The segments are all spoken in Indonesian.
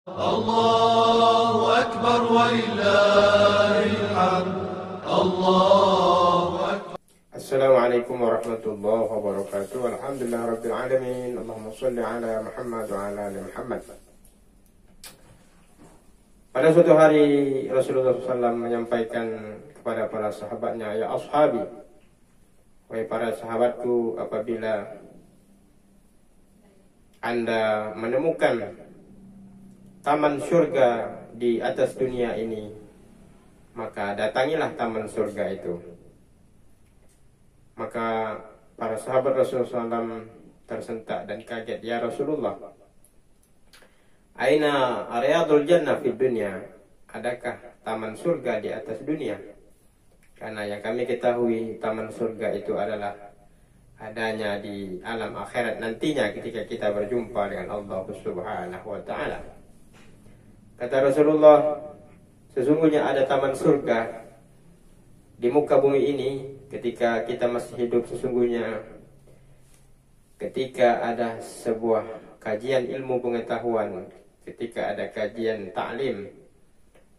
الله أكبر ولله الحمد. الله أكبر. السلام عليكم ورحمة الله وبركاته. Alhamdulillah Rabbil Alamin. Allahumma salli ala Muhammad wa ala ali Muhammad. Pada suatu hari Rasulullah SAW menyampaikan kepada para sahabatnya, ya ashabi, wahai para sahabatku, apabila Anda menemukan taman surga di atas dunia ini, maka datangilah taman surga itu. Maka para sahabat Rasulullah SAW tersentak dan kaget, ya Rasulullah, aina riyadul jannah fid dunya? Adakah taman surga di atas dunia? Karena yang kami ketahui, taman surga itu adalah adanya di alam akhirat nantinya ketika kita berjumpa dengan Allah Subhanahu wa ta'ala. Kata Rasulullah, sesungguhnya ada taman surga di muka bumi ini ketika kita masih hidup. Sesungguhnya ketika ada sebuah kajian ilmu pengetahuan, ketika ada kajian ta'lim,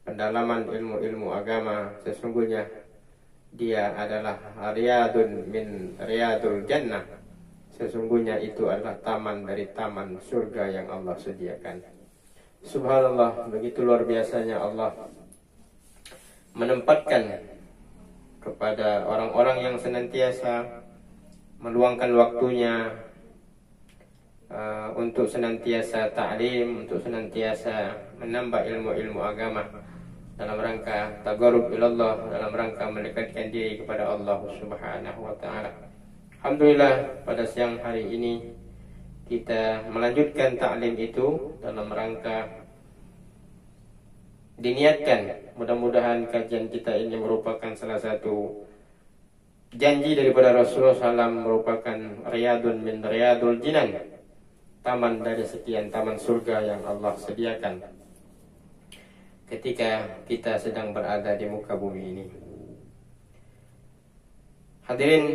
pendalaman ilmu-ilmu agama, sesungguhnya dia adalah riyadun min riyadul jannah. Sesungguhnya itu adalah taman dari taman surga yang Allah sediakan. Subhanallah, begitu luar biasanya Allah menempatkan kepada orang-orang yang senantiasa meluangkan waktunya untuk senantiasa ta'lim, untuk senantiasa menambah ilmu-ilmu agama dalam rangka taqarrub ilallah, dalam rangka mendekatkan diri kepada Allah Subhanahu wa ta'ala. Alhamdulillah, pada siang hari ini kita melanjutkan ta'lim itu dalam rangka diniatkan, mudah-mudahan kajian kita ini merupakan salah satu janji daripada Rasulullah SAW, merupakan riyadun min riyadul jinan, taman dari sekian taman surga yang Allah sediakan ketika kita sedang berada di muka bumi ini. Hadirin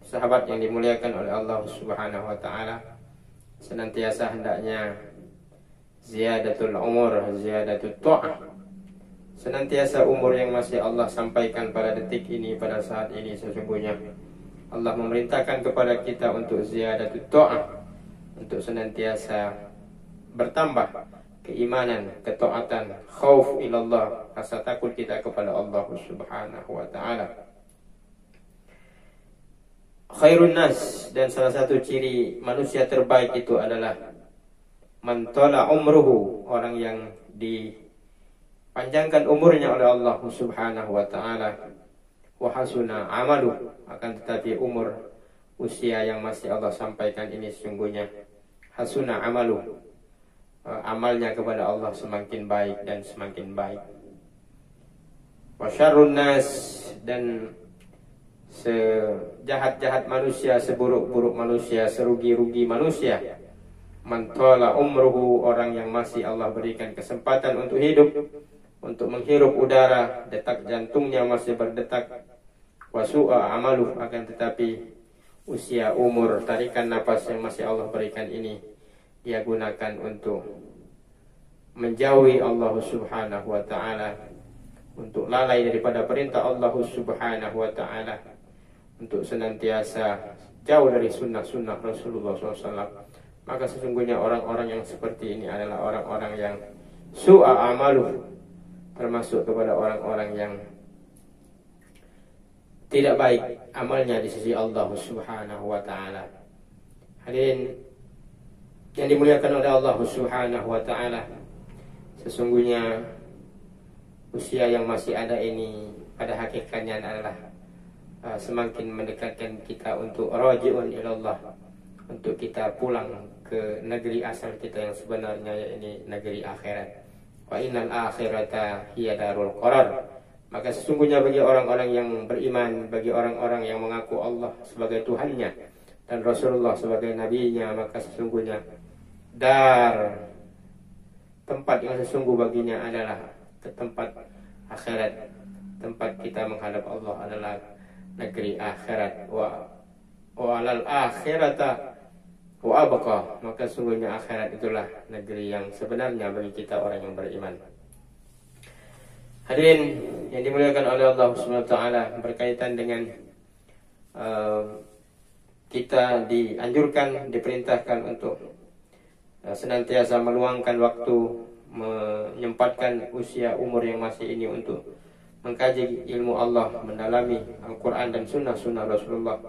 sahabat yang dimuliakan oleh Allah Subhanahu wa ta'ala, senantiasa hendaknya ziyadatul umur, ziyadatul ta'ah. Senantiasa umur yang masih Allah sampaikan pada detik ini, pada saat ini, sesungguhnya Allah memerintahkan kepada kita untuk ziyadatul ta'ah, untuk senantiasa bertambah keimanan, ketaatan, khauf ilallah, rasa takut kita kepada Allah Subhanahu wa ta'ala. Khairun nas, dan salah satu ciri manusia terbaik itu adalah man tala umruhu, orang yang dipanjangkan umurnya oleh Allah Subhanahu wa ta'ala, wa hasuna amalu, akan tetapi umur usia yang masih Allah sampaikan ini sesungguhnya hasuna amalu, amalnya kepada Allah semakin baik dan semakin baik. Wa syarrun nas, dan sejahat-jahat manusia, seburuk-buruk manusia, serugi-rugi manusia, man tala umruhu, orang yang masih Allah berikan kesempatan untuk hidup, untuk menghirup udara, detak jantungnya masih berdetak, wasu'a amaluh, akan tetapi usia, umur, tarikan nafas yang masih Allah berikan ini dia gunakan untuk menjauhi Allah Subhanahu wa ta'ala, untuk lalai daripada perintah Allah Subhanahu wa ta'ala, untuk senantiasa jauh dari sunnah-sunnah Rasulullah SAW. Maka sesungguhnya orang-orang yang seperti ini adalah orang-orang yang su'a amaluh, termasuk kepada orang-orang yang tidak baik amalnya di sisi Allah Subhanahu wa ta'ala. Hadirin yang dimuliakan oleh Allah Subhanahu wa ta'ala, sesungguhnya usia yang masih ada ini pada hakikatnya adalah semakin mendekatkan kita untuk raji'un ilallah, untuk kita pulang ke negeri asal kita yang sebenarnya, yaitu negeri akhirat. Wa innal akhirata hiya darul qarar. Maka sesungguhnya bagi orang-orang yang beriman, bagi orang-orang yang mengaku Allah sebagai Tuhannya dan Rasulullah sebagai nabinya, maka sesungguhnya tempat yang sesungguh baginya adalah ke tempat akhirat. Tempat kita menghadap Allah adalah negeri akhirat. Wa alal akhirata wa abqa, maka sungguhnya akhirat itulah negeri yang sebenarnya bagi kita orang yang beriman. Hadirin yang dimuliakan oleh Allah Subhanahu wa taala, berkaitan dengan kita dianjurkan, diperintahkan untuk senantiasa meluangkan waktu, menyempatkan usia umur yang masih ini untuk mengkaji ilmu Allah, mendalami Al-Quran dan sunnah Rasulullah.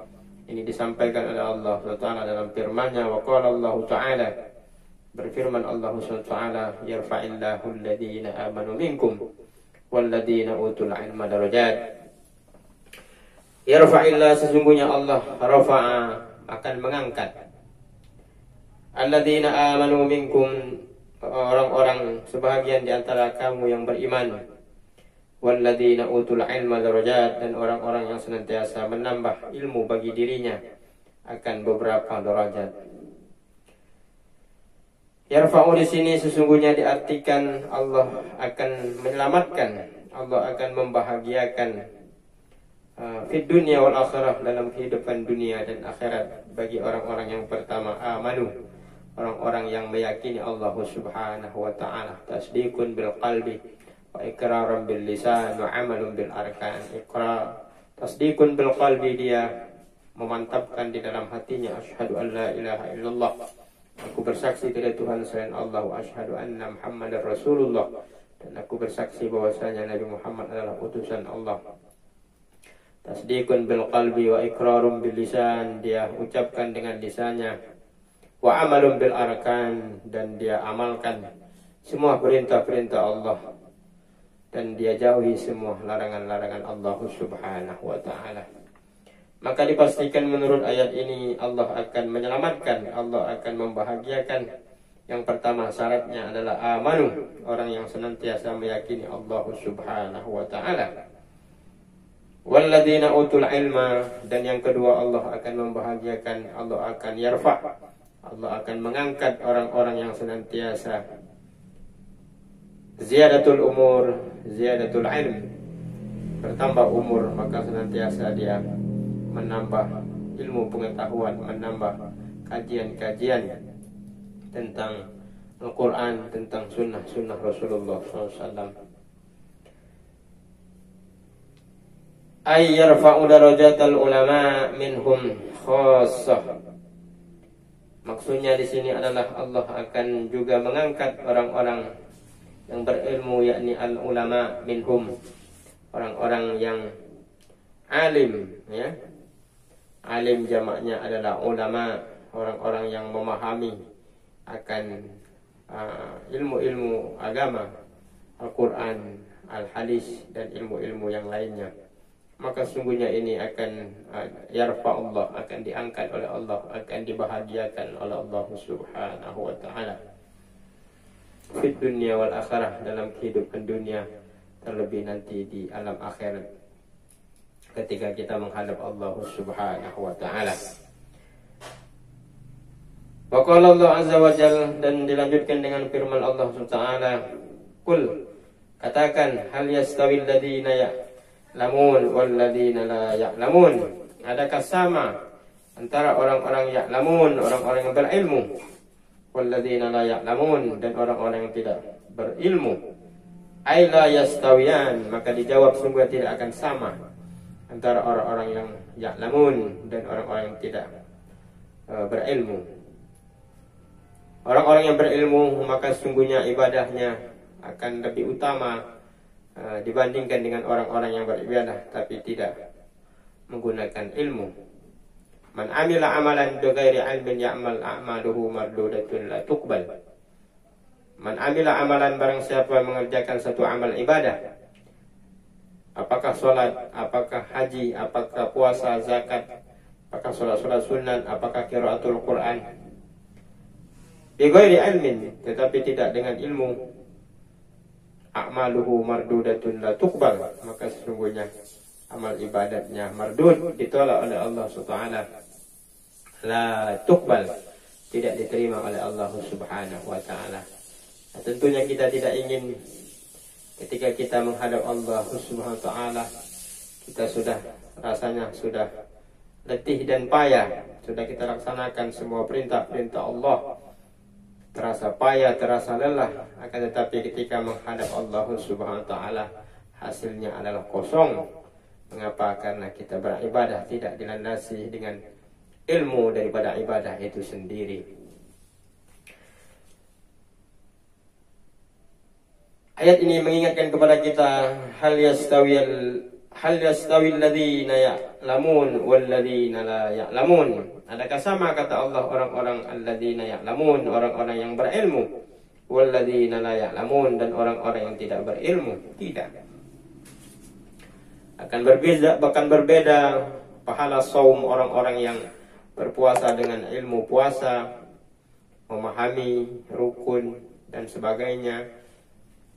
Ini disampaikan oleh Allah SWT dalam firman-Nya, wa qala Allah Ta'ala, berfirman Allah SWT, yarfa'illahu alladhina amanu minkum walladhina utul ilma darajat. Yarfa'illah, sesungguhnya Allah rafa'a, akan mengangkat, alladhina amanu minkum, orang-orang sebahagian di antara kamu yang beriman, walladzina utul ilma darajat, dan orang-orang yang senantiasa menambah ilmu bagi dirinya akan beberapa derajat. Yarfa'u di sini sesungguhnya diartikan Allah akan menyelamatkan, Allah akan membahagiakan fid dunya wal akhirah, dalam kehidupan dunia dan akhirat, bagi orang-orang yang pertama amanu, orang-orang yang meyakini Allah Subhanahu wa taala, tasdiqun bil qalbi wa iqraran bil lisan wa amalun bil arkan. Iqrar, tasdiqun bil qalbi, dia memantapkan di dalam hatinya, asyhadu an la ilaha illallah, aku bersaksi tidak Tuhan selain Allah, wa asyhadu anna Muhammadar Rasulullah, dan aku bersaksi bahwasanya Nabi Muhammad adalah utusan Allah. Tasdiqun bil qalbi wa iqrarun bil lisan, dia ucapkan dengan lisannya, wa amalun bil arkan, dan dia amalkan semua perintah-perintah Allah, dan dia jauhi semua larangan-larangan Allah Subhanahu wa taala. Maka dipastikan menurut ayat ini Allah akan menyelamatkan, Allah akan membahagiakan. Yang pertama syaratnya adalah amanu, orang yang senantiasa meyakini Allah Subhanahu wa taala. Walladzina utul ilma, dan yang kedua Allah akan membahagiakan, Allah akan yarfa, Allah akan mengangkat orang-orang yang senantiasa ziyadatul umur, ziyadatul ilm, bertambah umur, maka senantiasa dia menambah ilmu pengetahuan, menambah kajian-kajian tentang Al-Quran, tentang sunnah Rasulullah SAW. Ay yarfa'u darajatal ulama minhum khassah. Maksudnya di sini adalah Allah akan juga mengangkat orang-orang yang berilmu, yakni al-ulama minhum, orang-orang yang alim, ya. Alim jamaknya adalah ulama, orang-orang yang memahami akan ilmu-ilmu agama, Al-Quran, Al-Hadis, dan ilmu-ilmu yang lainnya. Maka sungguhnya ini akan yarfa Allah, akan diangkat oleh Allah, akan dibahagiakan oleh Allah Subhanahu wa taala fid dunya wal akhirah, dalam kehidupan dunia, terlebih nanti di alam akhirat ketika kita menghadap Allah Subhanahu wa taala. Wa qala Allah azza wa jalla, dan dilanjutkan dengan firman Allah Subhanahu wa taala, qul, katakan, hal yastawil ladzina ya'lamun wal ladzina la ya'lamun, adakah sama antara orang-orang ya'lamun, orang-orang yang berilmu, wal ladzina la ya'lamun, dan orang-orang yang tidak berilmu. Ai la yastawiyan, maka dijawab sungguh tidak akan sama antara orang-orang yang ya'lamun dan orang-orang yang tidak berilmu. Orang-orang yang berilmu maka sungguhnya ibadahnya akan lebih utama dibandingkan dengan orang-orang yang beribadah tapi tidak menggunakan ilmu. Man amila amalan bighairi ilmin ya'mal a'maluhu mardudatun la tuqbal. Man amila amalan, barang siapa mengerjakan satu amal ibadah, apakah sholat, apakah haji, apakah puasa, zakat, apakah sholat sunat, apakah qiraatul Quran, bighairi ilmin, tetapi tidak dengan ilmu, a'maluhu mardudatun la tuqbal, maka sesungguhnya amal ibadatnya mardud, ditolak oleh Allah Subhanahu wa taala, la tuqbal, tidak diterima oleh Allah Subhanahu wa taala. Nah, tentunya kita tidak ingin ketika kita menghadap Allah Subhanahu wa taala kita sudah rasanya sudah letih dan payah. Sudah kita laksanakan semua perintah-perintah Allah, terasa payah, terasa lelah, akan tetapi ketika menghadap Allah Subhanahu wa taala hasilnya adalah kosong. Mengapa? Karena kita beribadah tidak dilandasi dengan ilmu daripada ibadah itu sendiri. Ayat ini mengingatkan kepada kita, hal yastawil alladzina ya'lamun wal ladzina la ya'lamun. Adakah sama, kata Allah, orang-orang alladzina ya'lamun, orang-orang yang berilmu, wal ladzina la ya'lamun, dan orang-orang yang tidak berilmu? Tidak. Bahkan berbeda pahala saum orang-orang yang berpuasa dengan ilmu puasa, memahami rukun dan sebagainya,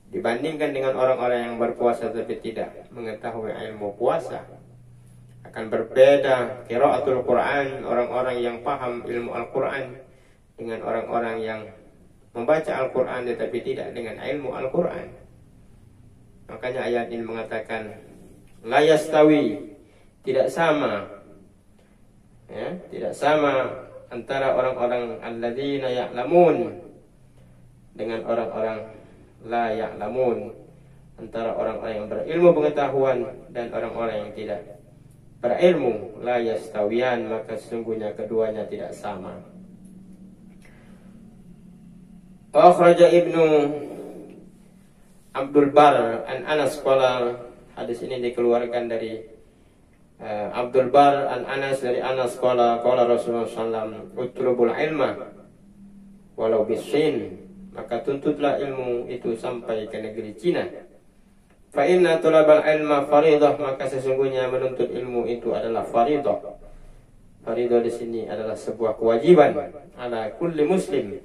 dibandingkan dengan orang-orang yang berpuasa tapi tidak mengetahui ilmu puasa. Akan berbeda qiraatul Quran, orang-orang yang paham ilmu Al-Quran, dengan orang-orang yang membaca Al-Quran tetapi tidak dengan ilmu Al-Quran. Makanya ayat ini mengatakan la yastawi, tidak sama, ya, tidak sama antara orang-orang alladzina ya'lamun dengan orang-orang la ya'lamun, antara orang-orang yang berilmu pengetahuan dan orang-orang yang tidak berilmu. La yastawiyan, maka sesungguhnya keduanya tidak sama. Akhraja Ibnu Abdul Bar an Anas qala, hadis ini dikeluarkan dari Abdul Bar an Anas, dari Anas qala Rasulullah sallallahu alaihi wasallam, utlubul ilma walau bisin, maka tuntutlah ilmu itu sampai ke negeri Cina. Fa inna tulabal ilma faridah, maka sesungguhnya menuntut ilmu itu adalah faridah. Faridah di sini adalah sebuah kewajiban ala kulli muslim,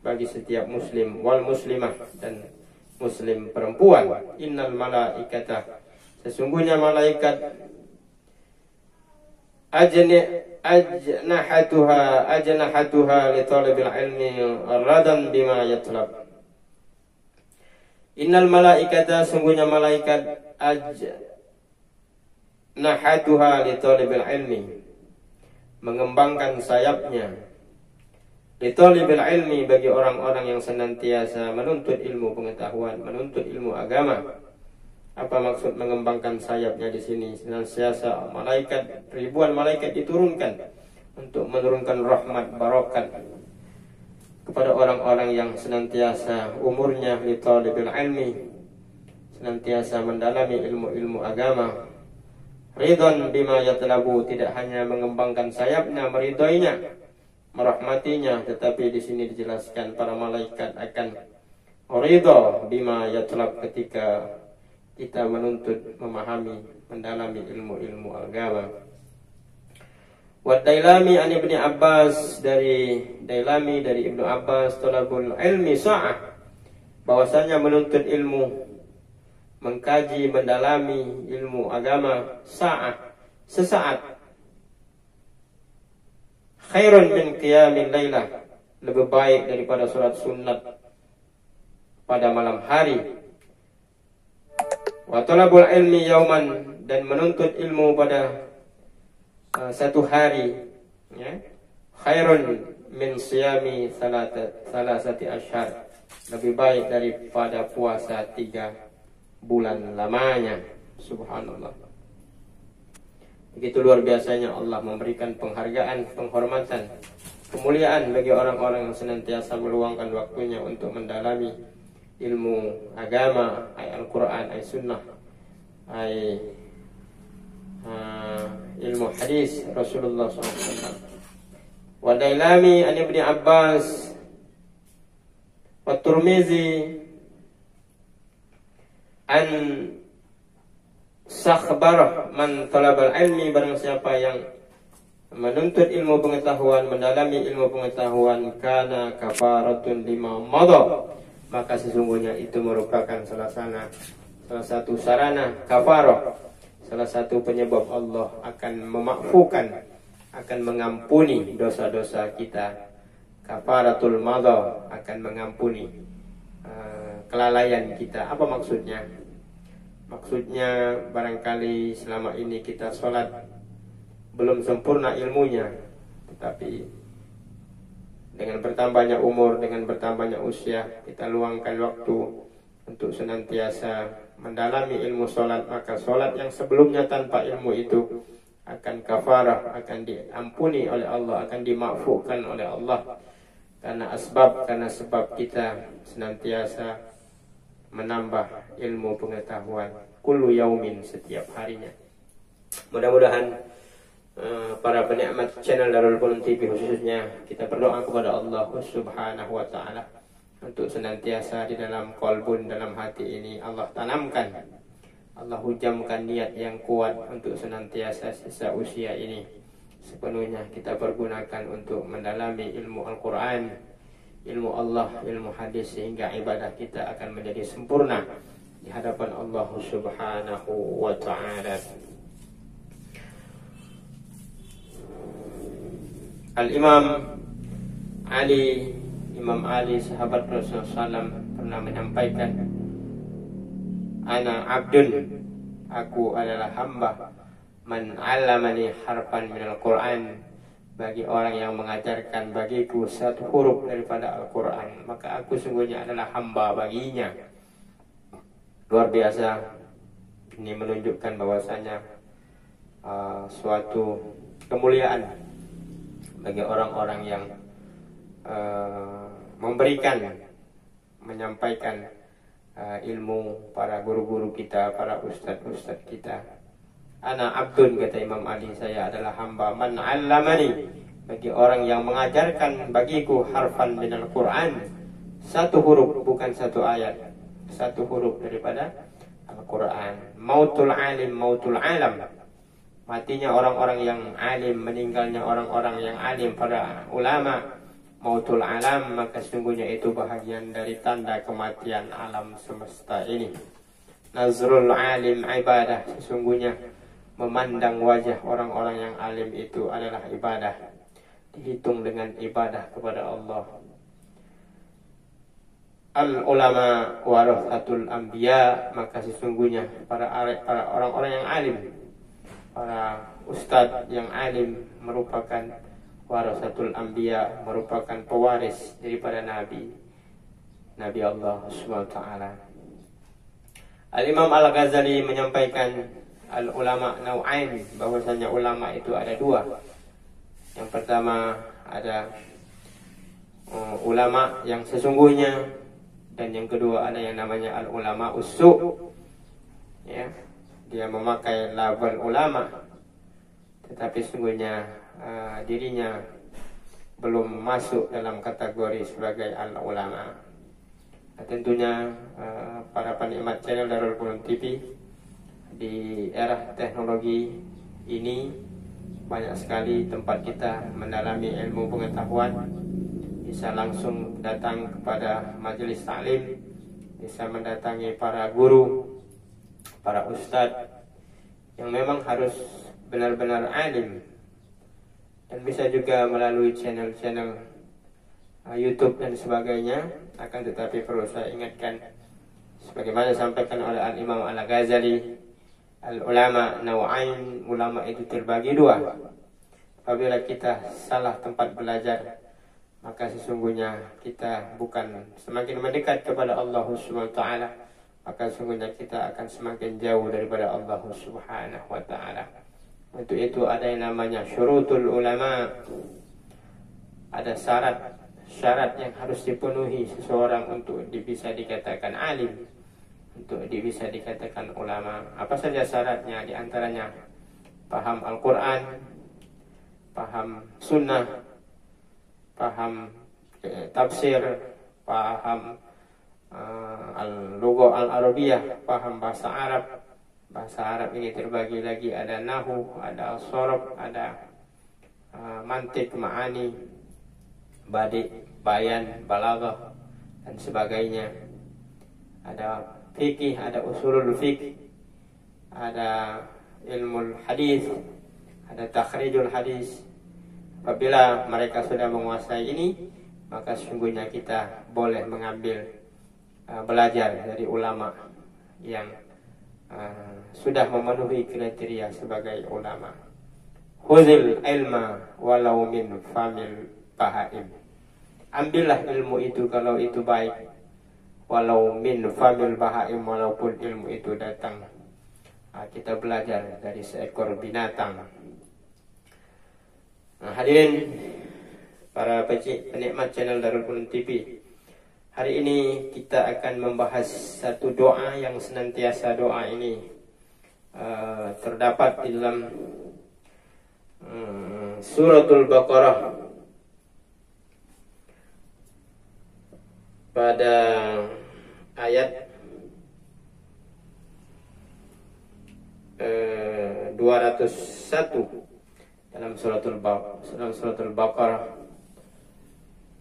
bagi setiap muslim, wal muslimah, dan muslim perempuan. Innal malaikata, sesungguhnya malaikat, ajnahatuha li talibil ilmi radan bima yatlab. Innal malaikata, sungguhnya malaikat, ajnahatuha li talibil ilmi, mengembangkan sayapnya, li talibil ilmi, bagi orang-orang yang senantiasa menuntut ilmu pengetahuan, menuntut ilmu agama. Apa maksud mengembangkan sayapnya di sini? Senantiasa malaikat, ribuan malaikat diturunkan untuk menurunkan rahmat barakat kepada orang-orang yang senantiasa umurnya li talibil ilmi, senantiasa mendalami ilmu-ilmu agama. Ridwan bima yatlabu, tidak hanya mengembangkan sayapnya, meridhoinya, merahmatinya, tetapi di sini dijelaskan para malaikat akan ridha bima yatlab, ketika kita menuntut, memahami, mendalami ilmu-ilmu agama. Wa Dailami an Ibnu Abbas, dari Dailami, dari Ibnu Abbas, talabul ilmi sa'ah, bahwasanya menuntut ilmu, mengkaji, mendalami ilmu agama, sa'ah, sesaat, khairun min qiyamil lailah, lebih baik daripada salat sunat pada malam hari. Wa talabul ilmi yauman, dan menuntut ilmu pada satu hari, ya, khairun min siyami salasati asyhar, lebih baik daripada puasa 3 bulan lamanya. Subhanallah. Begitu luar biasanya Allah memberikan penghargaan, penghormatan, kemuliaan bagi orang-orang yang senantiasa meluangkan waktunya untuk mendalami ilmu agama, ayat Al-Quran, ayat Sunnah, ayat ilmu hadis Rasulullah SAW. Wa Dailami an Ibnu Abbas wa Tirmizi an sakhbar man talabal ilmi, barang siapa yang menuntut ilmu pengetahuan, mendalami ilmu pengetahuan, kana kafaratun lima madha, maka sesungguhnya itu merupakan salah satu sarana kafarah, salah satu penyebab Allah akan memakfukan, akan mengampuni dosa-dosa kita. Kafaratul madha, akan mengampuni kelalaian kita. Apa maksudnya? Maksudnya barangkali selama ini kita sholat belum sempurna ilmunya, tetapi dengan bertambahnya umur, dengan bertambahnya usia, kita luangkan waktu untuk senantiasa mendalami ilmu sholat, maka sholat yang sebelumnya tanpa ilmu itu akan kafarah, akan diampuni oleh Allah, akan dimaafkan oleh Allah, karena sebab kita senantiasa menambah ilmu pengetahuan kullu yaumin, setiap harinya. Mudah-mudahan para penikmat channel Darul Qur'an TV khususnya, kita berdoa kepada Allah Subhanahu wa taala untuk senantiasa di dalam qalbun, dalam hati ini Allah tanamkan, Allah hujamkan niat yang kuat untuk senantiasa sisa usia ini sepenuhnya kita pergunakan untuk mendalami ilmu Al-Quran, ilmu Allah, ilmu hadis, sehingga ibadah kita akan menjadi sempurna di hadapan Allah Subhanahu wa taala. Al-Imam Ali, Imam Ali sahabat Rasulullah SAW pernah menyampaikan, ana abdun, aku adalah hamba, man 'allamani harfan minal Qur'an, bagi orang yang mengajarkan bagiku satu huruf daripada Al-Quran, maka aku sungguhnya adalah hamba baginya. Luar biasa. Ini menunjukkan bahwasanya suatu kemuliaan bagi orang-orang yang memberikan, menyampaikan ilmu, para guru-guru kita, para ustadz-ustadz kita. Ana abdun, kata Imam Ali, saya adalah hamba, man 'allamani, bagi orang yang mengajarkan bagiku harfan minal Qur'an, satu huruf, bukan satu ayat, satu huruf daripada Al-Quran. Mautul alim, mautul alam, matinya orang-orang yang alim, meninggalnya orang-orang yang alim, para ulama. Mautul alam, maka sesungguhnya itu bahagian dari tanda kematian alam semesta ini. Nazrul alim ibadah, sesungguhnya memandang wajah orang-orang yang alim itu adalah ibadah, dihitung dengan ibadah kepada Allah. Al ulama warathatul anbiya, maka sesungguhnya para orang-orang yang alim, para ustadz yang alim merupakan warathatul anbiya, merupakan pewaris daripada nabi Allah SWT. Al-Imam Al-Ghazali menyampaikan al-ulama nau'ain, bahwasanya ulama itu ada dua. Yang pertama ada ulama yang sesungguhnya, dan yang kedua ada yang namanya al-ulama usu', ya, dia memakai label ulama tetapi sesungguhnya dirinya belum masuk dalam kategori sebagai al-ulama. Tentunya para penikmat channel Darul Qur'an TV, di era teknologi ini banyak sekali tempat kita mendalami ilmu pengetahuan. Bisa langsung datang kepada majelis taklim, bisa mendatangi para guru, para ustadz yang memang harus benar-benar alim, dan bisa juga melalui channel-channel YouTube dan sebagainya. Akan tetapi perlu saya ingatkan, sebagaimana disampaikan oleh Al-Imam Al-Ghazali, al-ulama nau'ain, ulama itu terbagi dua. Apabila kita salah tempat belajar, maka sesungguhnya kita bukan semakin mendekat kepada Allah Subhanahu wa taala, maka sesungguhnya kita akan semakin jauh daripada Allah Subhanahu wa taala. Untuk itu ada yang namanya syurutul ulama. Ada syarat yang harus dipenuhi seseorang untuk bisa dikatakan alim, untuk bisa dikatakan ulama. Apa saja syaratnya? Di antaranya paham Al-Quran, paham sunnah, paham tafsir, paham al-lugha al-arabiyah, paham bahasa Arab. Bahasa Arab ini terbagi lagi, ada nahu, ada as-sarf, ada mantik, ma'ani, badi, bayan, balaghah, dan sebagainya. Ada fikih, ada usulul fikih, ada ilmu hadis, ada takhrijul hadis. Apabila mereka sudah menguasai ini, maka sesungguhnya kita boleh mengambil belajar dari ulama yang sudah memenuhi kriteria sebagai ulama. Khudhil ilma walau min famil bahaim. Ambillah ilmu itu kalau itu baik, walau min famil bahaim, walaupun ilmu itu datang kita belajar dari seekor binatang. Hadirin para penikmat channel Darul Qur'an TV, hari ini kita akan membahas satu doa yang senantiasa doa ini terdapat di dalam Suratul Baqarah pada ayat 201 dalam Suratul Baqarah.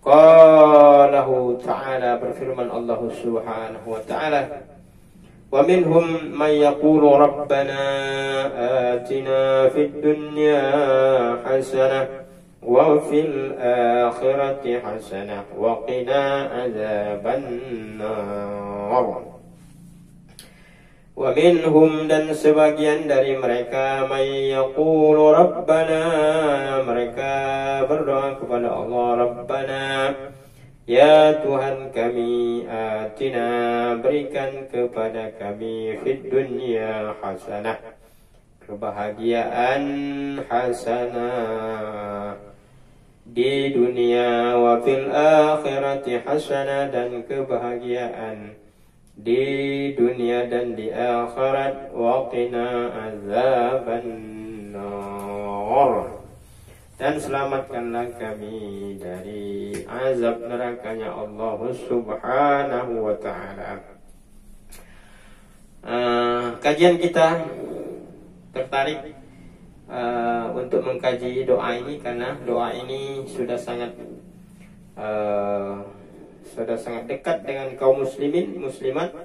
Qalahu ta'ala, berfirman Allah Subhanahu wa ta'ala, wa minhum man yaqulu rabbana atina fid dunya hasanah wa fil akhirati hasanah wa qina adzaban nar. Wa minhum, dan sebagian dari mereka, may yaqulu rabbana, mereka berdoa kepada Allah, rabbana, ya Tuhan kami, atina, berikan kepada kami, fid dunya hasanah, kebahagiaan hasanah di dunia, wa fil akhirati hasanah, dan kebahagiaan di dunia dan di akhirat, wa qina azaban nar, dan selamatkanlah kami dari azab nerakanya Allah Subhanahu wa ta'ala. Kajian kita tertarik untuk mengkaji doa ini karena doa ini sudah sangat dekat dengan kaum muslimin, muslimat,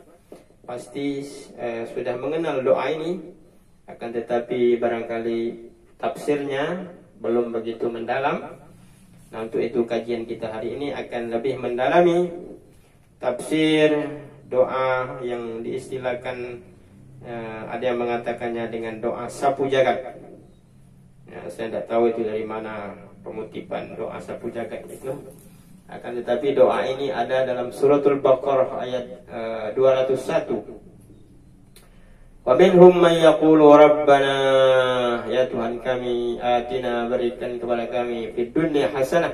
pasti sudah mengenal doa ini, akan tetapi barangkali tafsirnya belum begitu mendalam. Nah, untuk itu kajian kita hari ini akan lebih mendalami tafsir doa yang diistilahkan, ada yang mengatakannya dengan doa sapu jagat. Saya tidak tahu itu dari mana pemutipan doa sapu jagat itu. Akan tetapi doa ini ada dalam Suratul Baqarah ayat 201. Wa minhum man yaqulu rabbana, ya Tuhan kami, atina, berikan kepada kami, fid dunya hasanah,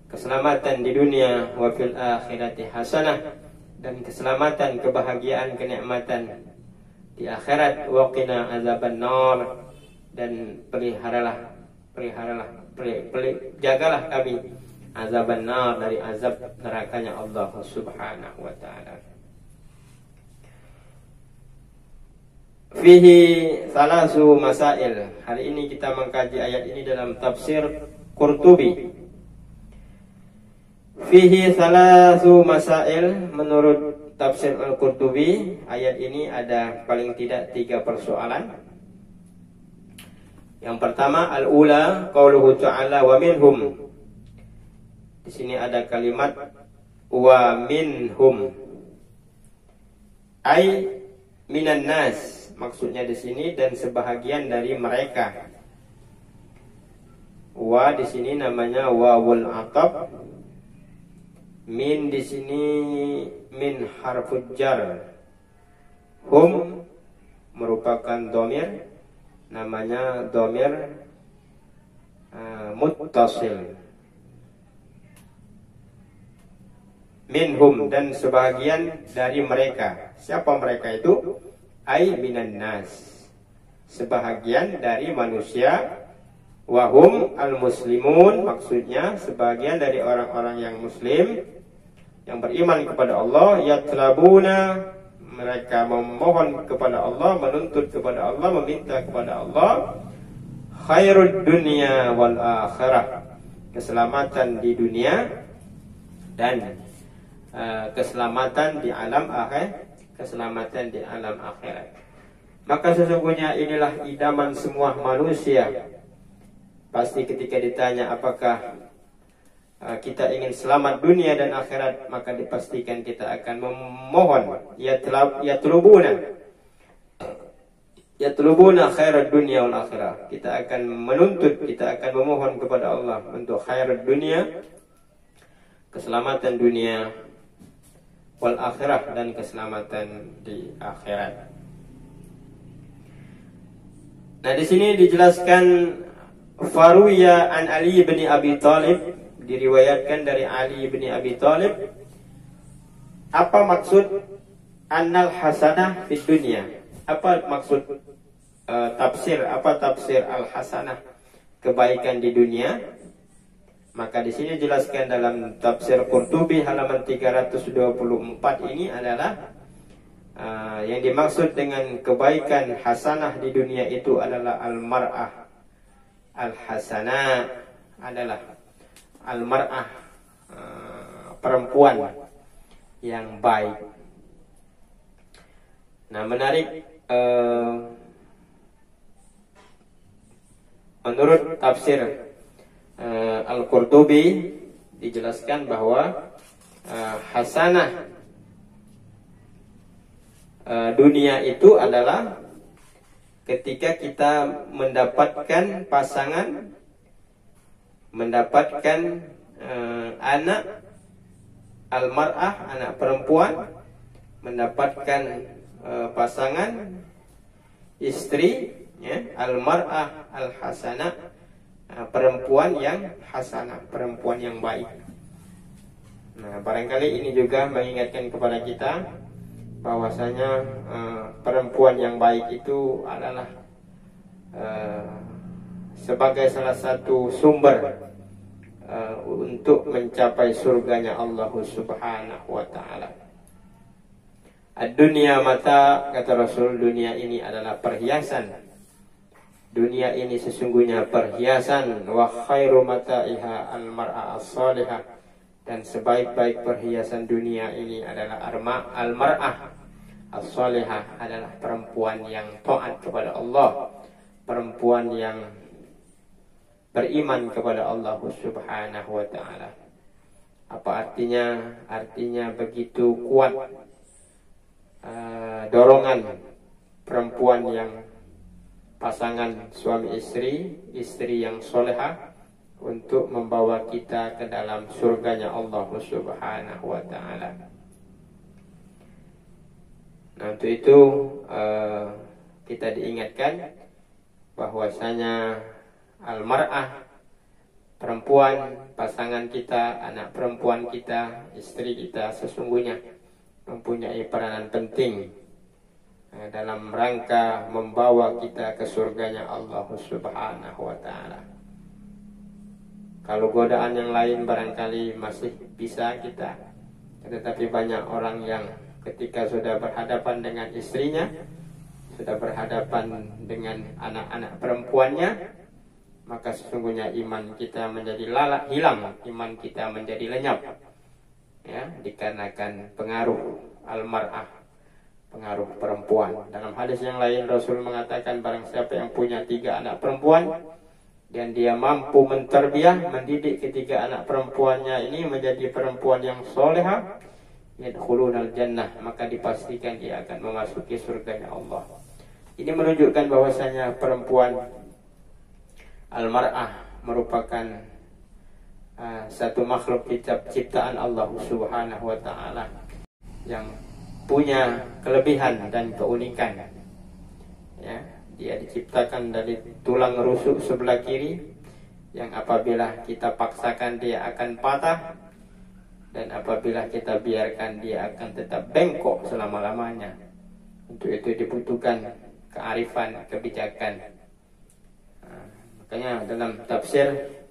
keselamatan di dunia, wa fil akhirati hasanah, dan keselamatan, kebahagiaan, kenikmatan di akhirat, wa qina azaban nar, dan jagalah kami azaban nar, dari azab nerakanya Allah Subhanahu wa ta'ala. Fihi salasu masail. Hari ini kita mengkaji ayat ini dalam tafsir Qurtubi. Fihi salasu masail, menurut tafsir Al-Qurtubi, ayat ini ada paling tidak 3 persoalan. Yang pertama, al-ula qauluhu ta'ala wa minhum. Di sini ada kalimat wa minhum, ai minan nas, maksudnya di sini dan sebahagian dari mereka. Wa di sini namanya wawul ataf, min di sini min harful jar, hum merupakan dhamir, namanya dhamir muttasil. Minhum, dan sebahagian dari mereka. Siapa mereka itu? Ai minan nas, sebahagian dari manusia. Wahum al-muslimun, maksudnya sebahagian dari orang-orang yang muslim, yang beriman kepada Allah. Yatlabuna, mereka memohon kepada Allah, menuntut kepada Allah, meminta kepada Allah. Khairud dunya wal akhirah, keselamatan di dunia dan keselamatan di alam akhirat. Maka sesungguhnya inilah idaman semua manusia. Pasti ketika ditanya apakah kita ingin selamat dunia dan akhirat, maka dipastikan kita akan memohon, yatlubuna, yatlubuna khairat dunya wal akhirah. Kita akan menuntut, kita akan memohon kepada Allah untuk khairat dunia, keselamatan dunia, wal akhirah, dan keselamatan di akhirat. Nah, di sini dijelaskan Faruya an Ali bin Abi Thalib, diriwayatkan dari Ali bin Abi Thalib, apa maksud annal hasanah fid dunya? Apa maksud tafsir al hasanah, kebaikan di dunia? Maka di sini dijelaskan dalam tafsir Qurtubi halaman 324 ini adalah yang dimaksud dengan kebaikan hasanah di dunia itu adalah al-mar'ah. Al-hasanah adalah al-mar'ah, perempuan yang baik. Nah, menarik, menurut tafsir Al-Qurtubi dijelaskan bahwa hasanah dunia itu adalah ketika kita mendapatkan pasangan, mendapatkan anak al-mar'ah, anak perempuan, mendapatkan pasangan istri, ya, al-mar'ah al-hasanah, perempuan yang hasanah, perempuan yang baik. Nah, barangkali ini juga mengingatkan kepada kita bahwasanya perempuan yang baik itu adalah sebagai salah satu sumber untuk mencapai surganya Allah Subhanahu wa ta'ala. Ad-dunya mata, kata Rasul, dunia ini adalah perhiasan. Dunia ini sesungguhnya perhiasan. Wa khairu mata'iha al-mar'a as-salihah. Dan sebaik-baik perhiasan dunia ini adalah al-mar'ah as-salihah, adalah perempuan yang taat kepada Allah, perempuan yang beriman kepada Allah Subhanahu wa ta'ala. Apa artinya? Artinya begitu kuat dorongan perempuan yang pasangan suami istri, istri yang solehah, untuk membawa kita ke dalam surganya Allah Subhanahu wa ta'ala. Nah, untuk itu kita diingatkan bahwasanya al-mar'ah, perempuan, pasangan kita, anak perempuan kita, istri kita, sesungguhnya mempunyai peranan penting dalam rangka membawa kita ke surganya Allah Subhanahu wa ta'ala. Kalau godaan yang lain barangkali masih bisa kita, tetapi banyak orang yang ketika sudah berhadapan dengan istrinya, sudah berhadapan dengan anak-anak perempuannya, maka sesungguhnya iman kita menjadi hilang, iman kita menjadi lenyap, ya, dikarenakan pengaruh al-mar'ah, pengaruh perempuan. Dalam hadis yang lain Rasul mengatakan, barang siapa yang punya 3 anak perempuan dan dia mampu menterbiah, mendidik ketiga anak perempuannya ini menjadi perempuan yang solehah, yadkhulunal jannah, maka dipastikan dia akan memasuki surganya Allah. Ini menunjukkan bahwasanya perempuan al-mar'ah merupakan satu makhluk ciptaan Allah Subhanahu wa ta'ala yang punya kelebihan dan keunikan, ya. Dia diciptakan dari tulang rusuk sebelah kiri yang apabila kita paksakan dia akan patah, dan apabila kita biarkan dia akan tetap bengkok selama-lamanya. Untuk itu dibutuhkan kearifan, kebijakan. Makanya dalam tafsir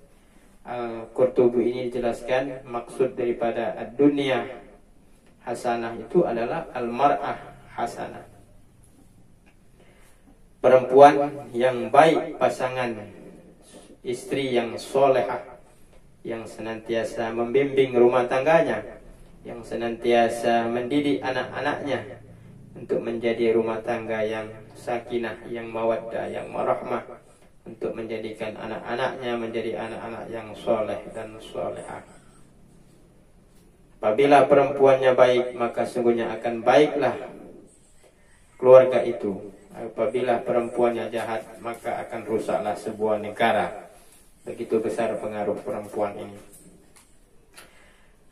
Qurtubi ini dijelaskan maksud daripada ad-dunya hasanah itu adalah al-mar'ah hasanah, perempuan yang baik, pasangan istri yang solehah, yang senantiasa membimbing rumah tangganya, yang senantiasa mendidik anak-anaknya untuk menjadi rumah tangga yang sakinah, yang mawaddah, yang warahmah, untuk menjadikan anak-anaknya menjadi anak-anak yang soleh dan solehah. Apabila perempuannya baik, maka sungguhnya akan baiklah keluarga itu, Apabila perempuannya jahat, maka akan rusaklah sebuah negara. Begitu besar pengaruh perempuan ini.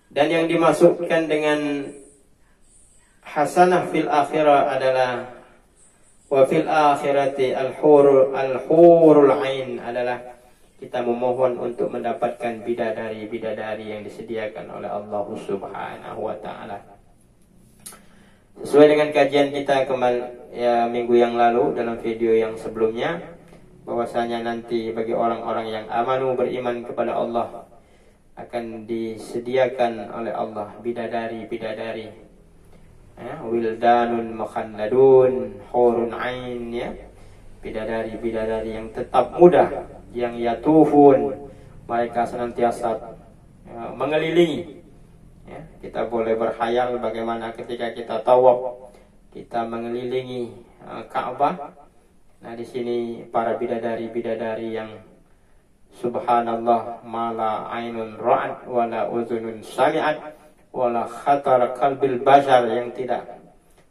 Dan yang dimaksudkan dengan hasanah fil akhirah adalah wa fil akhirati al-hurul ain, adalah kita memohon untuk mendapatkan bidadari-bidadari yang disediakan oleh Allah Subhanahu wa taala. Sesuai dengan kajian kita minggu yang lalu dalam video yang sebelumnya, bahwasanya nanti bagi orang-orang yang amanu, beriman kepada Allah, akan disediakan oleh Allah bidadari-bidadari, wildanun makhalladun hurun ain, ya, bidadari-bidadari yang tetap muda, yang yatufun, mereka senantiasa mengelilingi. Ya, kita boleh berkhayal bagaimana ketika kita tawaf, kita mengelilingi Ka'bah. Nah, di sini para bidadari-bidadari yang subhanallah, mala ainun ra'at wala uzunun sami'at wala khatar qalbil bashar, yang tidak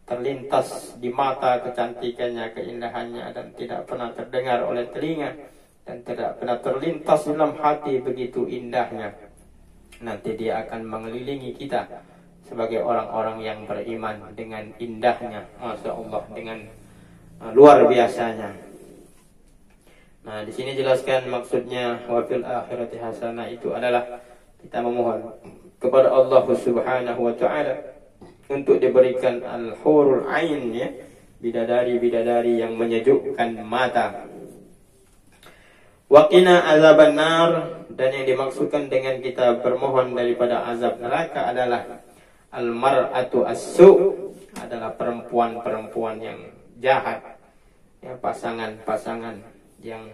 terlintas di mata kecantikannya, keindahannya, dan tidak pernah terdengar oleh telinga, dan tidak pernah terlintas dalam hati begitu indahnya. Nanti dia akan mengelilingi kita sebagai orang-orang yang beriman dengan indahnya, Masya Allah, dengan luar biasanya. Nah, di sini jelaskan maksudnya wa fil akhirati hasanah itu adalah kita memohon kepada Allah Subhanahu wa taala untuk diberikan al-hurul ain, ya, bidadari-bidadari yang menyejukkan mata. Waqina azaban nar, dan yang dimaksudkan dengan kita bermohon daripada azab neraka adalah al-mar'atu as-su', adalah perempuan-perempuan yang jahat, ya, pasangan-pasangan yang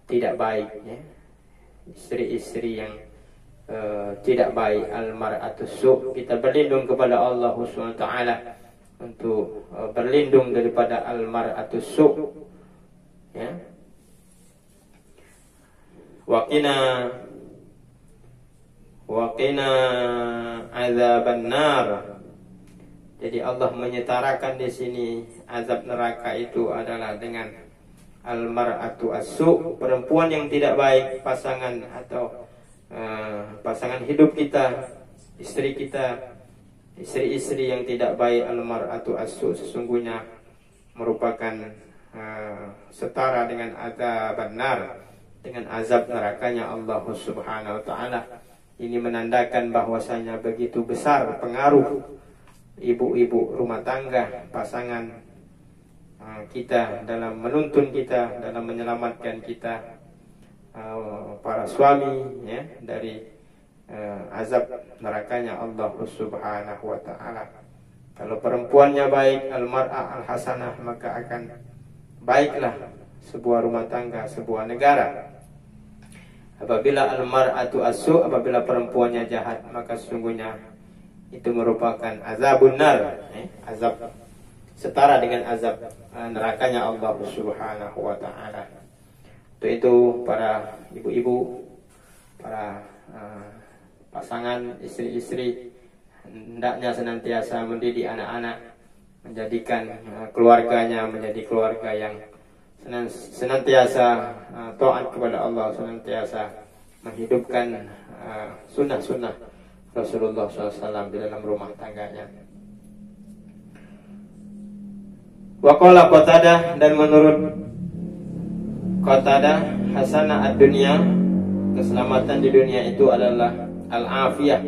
tidak baik, ya, istri-istri yang tidak baik. Al-mar'atu as-su', kita berlindung kepada Allah Subhanahu wa taala untuk berlindung daripada al-mar'atu as-su', ya. Waqina azaban nar. Jadi Allah menyetarakan di sini azab neraka itu adalah dengan al-mar'atu as-su', perempuan yang tidak baik, pasangan atau pasangan hidup kita, istri kita, istri-istri yang tidak baik. Al-mar'atu as-su' sesungguhnya merupakan setara dengan azaban nar, dengan azab nerakanya Allah Subhanahu wa taala. Ini menandakan bahwasanya begitu besar pengaruh ibu-ibu rumah tangga, pasangan kita dalam menuntun kita, dalam menyelamatkan kita, para suami, ya, dari azab nerakanya Allah Subhanahu wa taala. Kalau perempuannya baik, al-mar'ah al-hasanah, maka akan baiklah sebuah rumah tangga, sebuah negara. Apabila al-mar'atu as-su', apabila perempuannya jahat, maka sesungguhnya itu merupakan azabun nar, azab setara dengan azab nerakanya Allah Subhanahu wa taala. Untuk itu para ibu-ibu, para pasangan, istri-istri, hendaknya senantiasa mendidik anak-anak, menjadikan keluarganya menjadi keluarga yang senantiasa taat kepada Allah, senantiasa menghidupkan sunnah-sunnah Rasulullah SAW di dalam rumah tangganya. Waqala Qatadah, dan menurut Qatadah, hasanah ad-dunya, keselamatan di dunia itu adalah al-afiyah,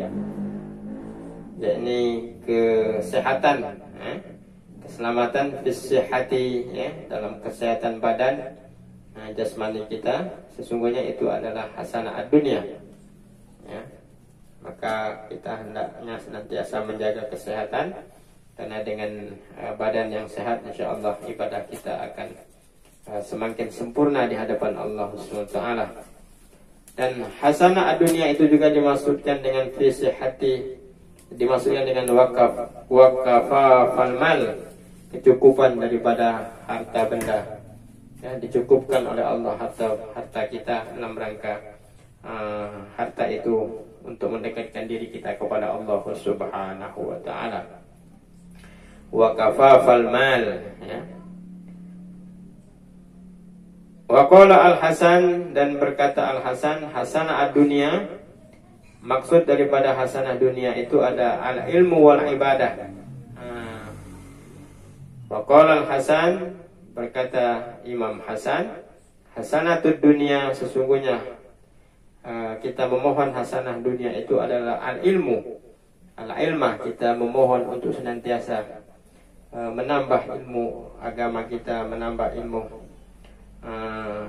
yakni kesehatan, keselamatan fisihati, ya, dalam kesehatan badan, jasmani kita. Sesungguhnya itu adalah hasanah ad-dunya, ya. Maka kita hendaknya senantiasa menjaga kesehatan, karena dengan badan yang sehat, insyaallah ibadah kita akan semakin sempurna di hadapan Allah Subhanahu wa taala. Dan hasanah ad-dunya itu juga dimaksudkan dengan fisihati, dimaksudkan dengan wakafal mal, kecukupan daripada harta benda, ya, dicukupkan oleh Allah harta kita dalam rangka harta itu untuk mendekatkan diri kita kepada Allah Subhanahu wa taala. Wakafal mal, ya, Wa qala Al-Hasan, dan berkata Al-Hasan, hasanah ad-dunya, maksud daripada hasanah dunia itu ada al-ilmu wal ibadah. Wa qala Al-Hasan, berkata Imam Hasan, hasanatud dunia, sesungguhnya kita memohon hasanah dunia itu adalah al-ilmu, al-ilmah, kita memohon untuk senantiasa menambah ilmu agama kita, menambah ilmu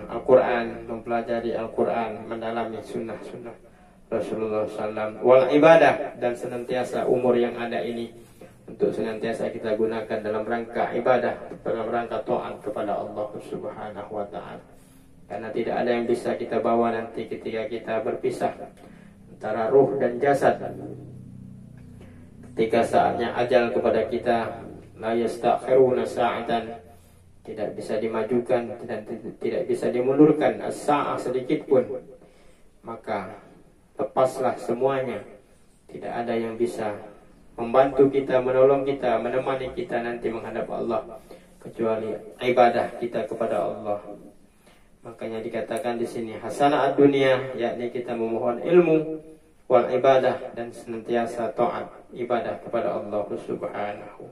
Al-Quran, mempelajari Al-Quran, mendalami sunnah-sunnah Rasulullah SAW. Wal ibadah, dan senantiasa umur yang ada ini untuk senantiasa kita gunakan dalam rangka ibadah, dalam rangka taat kepada Allah Subhanahu wa ta'ala. Karena tidak ada yang bisa kita bawa nanti ketika kita berpisah antara ruh dan jasad. Ketika saatnya ajal kepada kita, la yastakhiruna sa'atan, tidak bisa dimajukan dan tidak bisa dimundurkan as-sa'ah sedikit pun. Maka lepaslah semuanya. Tidak ada yang bisa membantu kita, menolong kita, menemani kita nanti menghadap Allah kecuali ibadah kita kepada Allah. Makanya dikatakan di sini hasanah ad-dunya, yakni kita memohon ilmu wal ibadah dan senantiasa taat ibadah kepada Allah Subhanahu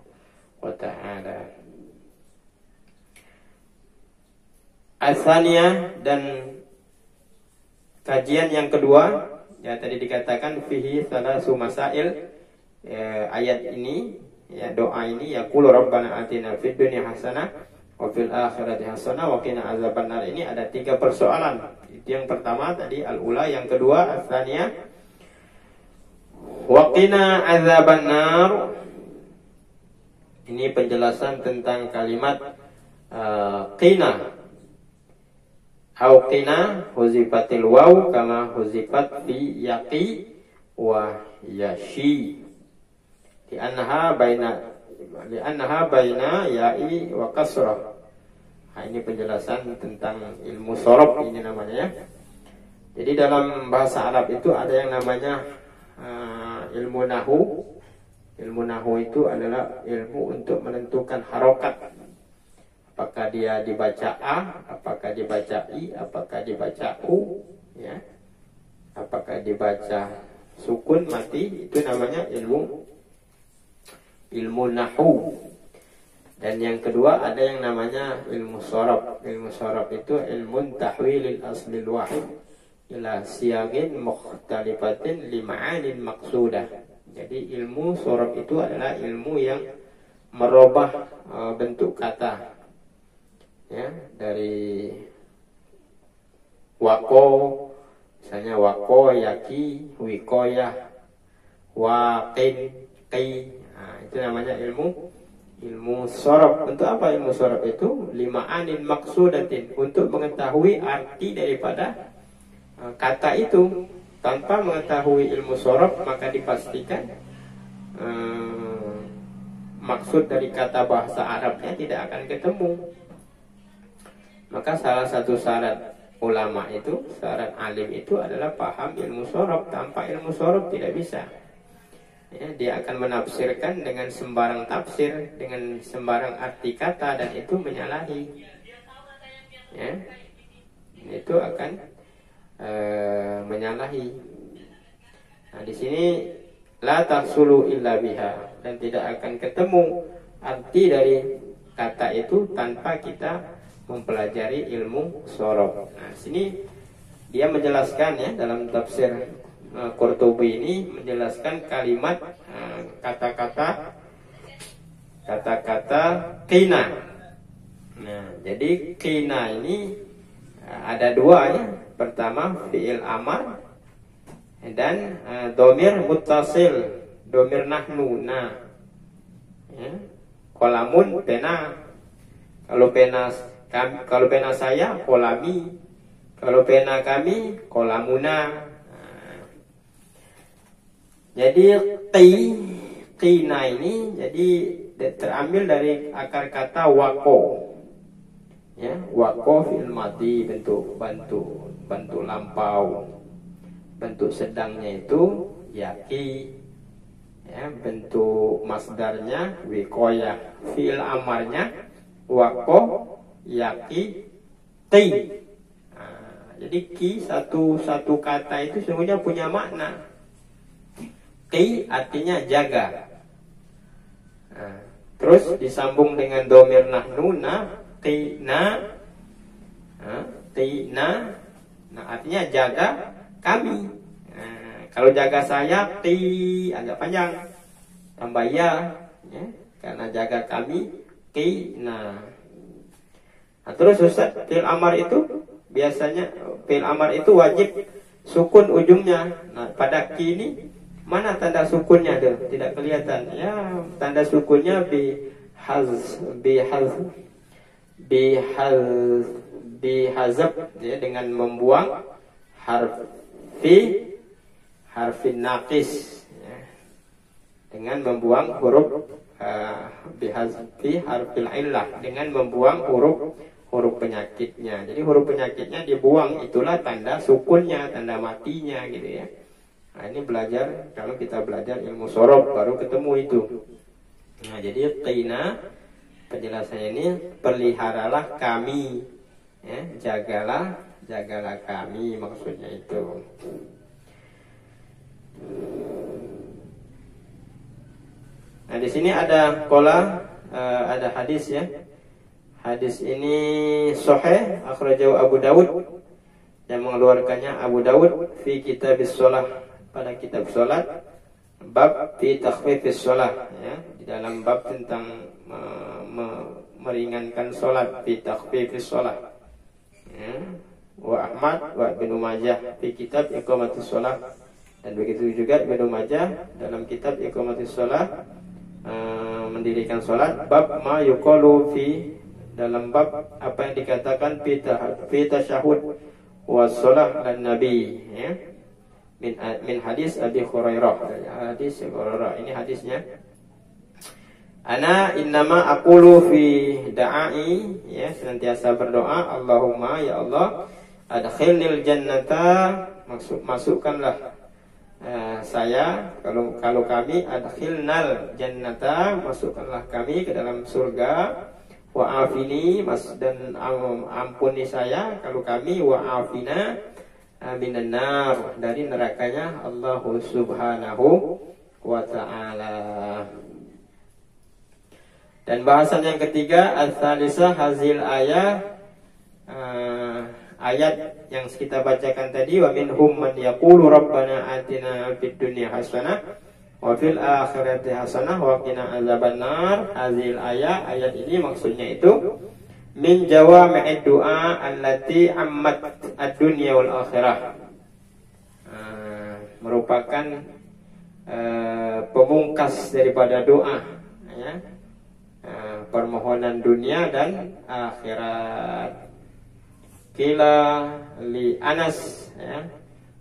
wa ta'ala. As-saniyah, dan kajian yang kedua, ya tadi dikatakan fihi salasu masail, ayat ini, ya doa ini, yaqulu rabbana atina fid dunya hasanah wa fil akhirati hasanah wa qina azabannar. Ini ada 3 persoalan. Itu yang pertama tadi al-ula, yang kedua as-saniyah wa qina azabannar. Ini penjelasan tentang kalimat qina au qina, huzifatil waw kama huzifat fi yaqi wa yashi, di annaha baina ya'i wa kasrah. Nah, ini penjelasan tentang ilmu sorob ini namanya, ya. Jadi dalam bahasa Arab itu ada yang namanya ilmu nahu. Ilmu nahu itu adalah ilmu untuk menentukan harokat. Apakah dia dibaca A, apakah dibaca I, apakah dibaca U, ya. Apakah dibaca sukun mati, itu namanya ilmu nahu. Dan yang kedua ada yang namanya ilmu sorob. Ilmu sorob itu ilmu tahwilil aslil wahid ila siyagin mukhtalifatin lima'anin maqsudah. Jadi ilmu sorob itu adalah ilmu yang merubah bentuk kata, ya, dari wako, misalnya wako, yaki, wikoyah, waqin, qi. Nah, itu namanya ilmu sorob. Untuk apa ilmu sorob itu? Lima'anin maksudatin, untuk mengetahui arti daripada kata itu. Tanpa mengetahui ilmu sorob, maka dipastikan maksud dari kata bahasa Arabnya tidak akan ketemu. Maka salah satu syarat ulama itu, syarat alim itu adalah paham ilmu sorob. Tanpa ilmu sorob tidak bisa. Ya, dia akan menafsirkan dengan sembarang tafsir, dengan sembarang arti kata, dan itu menyalahi. Ya, itu akan menyalahi. Nah, di sini la tahsulu illa biha, dan tidak akan ketemu arti dari kata itu tanpa kita mempelajari ilmu sorob. Nah, sini dia menjelaskan, ya, dalam tafsir Qurtubi ini menjelaskan kalimat kata-kata qina. Nah, jadi qina ini ada 2, ya. Pertama fi'il amar dan domir muttasil, domir nahnu, nah, ya. Kolamun pena, kalau pena saya kolami, kalau pena kami kolamuna. Jadi qina ini jadi terambil dari akar kata wako, ya, wako fil madi, bentuk bantu lampau. Bentuk sedangnya itu yaki, ya, bentuk masdarnya wikoyah, fi'il amarnya wako yaki qi. qi. Jadi qi satu kata itu semuanya punya makna. Qi artinya jaga. Terus disambung dengan domir nahnu, qina, qina, artinya jaga kami. Kalau jaga saya, qi agak panjang, tambah ya, karena jaga kami, qina. Terus Ustaz, fi'il amar itu biasanya fi'il amar itu wajib sukun ujungnya. Pada qi ini mana tanda sukunnya tuh? Tidak kelihatan. Ya, tanda sukunnya bihazab, ya, dengan membuang harfin naqis, ya, dengan membuang huruf bihazfi harfil illah, dengan membuang huruf penyakitnya. Jadi huruf penyakitnya dibuang, itulah tanda sukunnya, tanda matinya gitu ya. Nah, ini belajar, kalau kita belajar ilmu sorof baru ketemu itu. Nah, jadi qina penjelasannya ini, peliharalah kami, ya, jagalah kami, maksudnya itu. Nah, di sini ada ada hadis, ya. Hadis ini sahih, akhrajahu Abu Dawud, yang mengeluarkannya Abu Dawud fi kitabis shalah, pada kitab salat, bab fi takhfifis shalah, ya, di dalam bab tentang meringankan salat, fi takhfifis shalah, ya. Wa Ahmad wa Ibnu Majah fi kitab iqamatis shalah, dan begitu juga Ibnu Majah dalam kitab iqamatis shalah, mendirikan salat, bab ma yuqalu fi, dalam bab apa yang dikatakan fi tasyahud wa shalah lan nabi, ya, min hadis Abi Hurairah, hadis Hurairah. Ini hadisnya, ana innama aqulu fi da'i, ya, senantiasa berdoa, Allahumma, ya Allah, adkhilnil jannata, masukkanlah saya, kalau kami, adkhilnal jannata, masukkanlah kami ke dalam surga, wa afini, dan ampuni saya kalau kami, wa afina minan nar, dari nerakanya Allah subhanahu wa ta'ala. Dan bahasan yang ketiga, al-thalisah hazil ayat, ayat yang kita bacakan tadi, wa minhum man yaqulu rabbana atina fid dunya hasanah wa fil akhirati hasanah wa qina azabannar. Hazil ayat ini maksudnya itu min jawami'id du'a allati ammat ad-dunya wal akhirah, merupakan pemungkas daripada doa, ya, permohonan dunia dan akhirat. Qila li Anas, ya,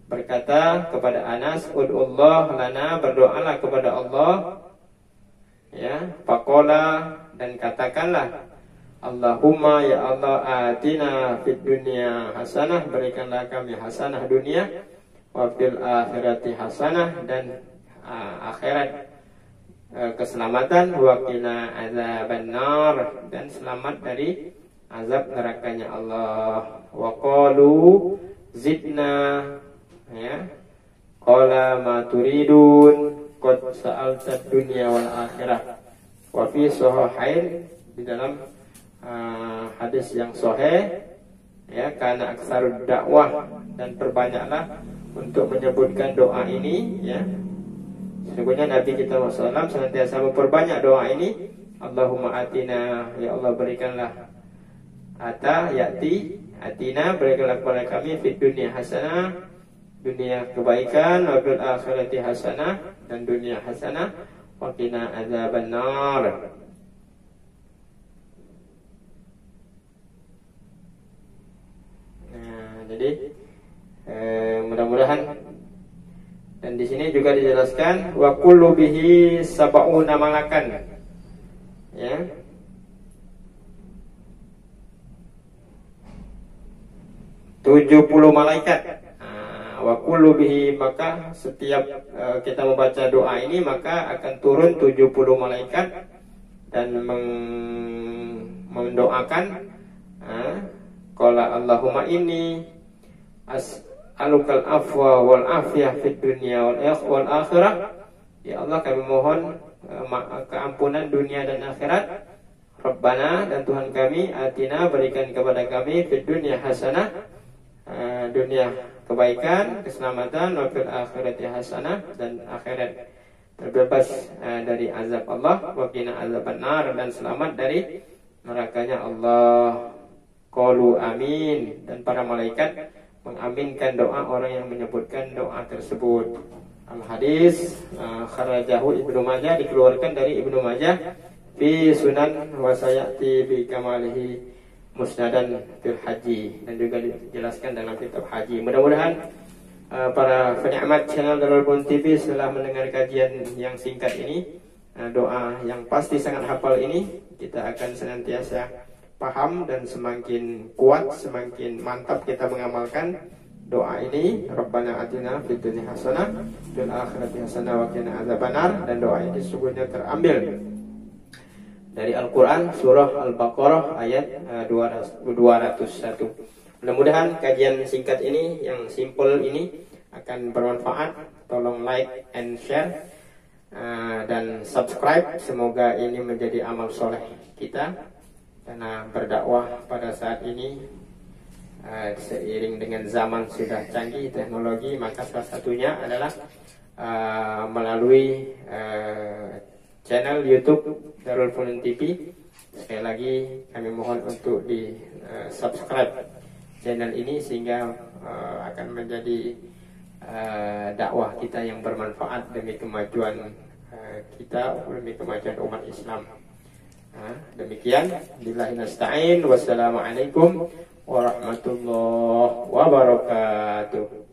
berkata kepada Anas, ud'ullah lana, berdoalah kepada Allah, ya, faqala, dan katakanlah, Allahumma, ya Allah, atina fid dunya hasanah, berikanlah kami hasanah dunia, wa fil akhirati hasanah, dan akhirat keselamatan, wa qina azabannar, dan selamat dari azab nerakanya Allah. Wa qalu zidna, ya, qala ma turidun qad sa'alta dunya wal akhirah. Wa fi sahihain, di dalam hadis yang sahih, ya, karena aksarud dakwah, dan perbanyaklah untuk menyebutkan doa ini, ya. Sesungguhnya Nabi kita SAW senantiasa memperbanyak doa ini. Allahumma atina, ya Allah, berikanlah, atina, berikanlah kepada kami fid dunya hasanah, dunia kebaikan, wa fil akhirati hasanah, dan dunia hasanah, wa qina azabannar. Jadi mudah-mudahan, dan di sini juga dijelaskan wa kullu bihi sab'una malakan, ya, 70 malaikat. Wa kullu bihi, maka setiap kita membaca doa ini maka akan turun 70 malaikat dan mendoakan Qala Allahumma inni as'alukal afwa wal afiyah fid dunya wal akhirah. Ya Allah, kami mohon keampunan dunia dan akhirat. Rabbana, dan Tuhan kami, atina, berikan kepada kami fid dunya hasanah, dunia kebaikan, keselamatan, wa fil akhirati hasanah, dan akhirat terbebas dari azab Allah, wa qina azabannar, dan selamat dari nerakanya Allah. Qalu amin, dan para malaikat mengaminkan doa orang yang menyebutkan doa tersebut. Al-hadis kharajahu Ibnu Majah, dikeluarkan dari Ibnu Majah fi sunan wa sayati bi kamalihi musnadan fil haji, dan juga dijelaskan dalam kitab haji. Mudah-mudahan para penikmat channel Darul Pun TV setelah mendengar kajian yang singkat ini, doa yang pasti sangat hafal ini, kita akan senantiasa paham dan semakin kuat, semakin mantap kita mengamalkan doa ini. Rabbana atina fid dunya hasanah fil akhirati hasanah wa qina adzabannar, dan doa ini sesungguhnya terambil dari Al-Quran surah Al-Baqarah ayat 201. Mudah-mudahan kajian singkat ini yang simple ini akan bermanfaat. Tolong like and share dan subscribe. Semoga ini menjadi amal soleh kita, karena berdakwah pada saat ini seiring dengan zaman sudah canggih teknologi, maka salah satunya adalah melalui channel YouTube Darul Funun TV. Sekali lagi kami mohon untuk di subscribe channel ini, sehingga akan menjadi dakwah kita yang bermanfaat demi kemajuan kita, demi kemajuan umat Islam. Demikian, billahi nasta'in. Wassalamualaikum warahmatullahi wabarakatuh.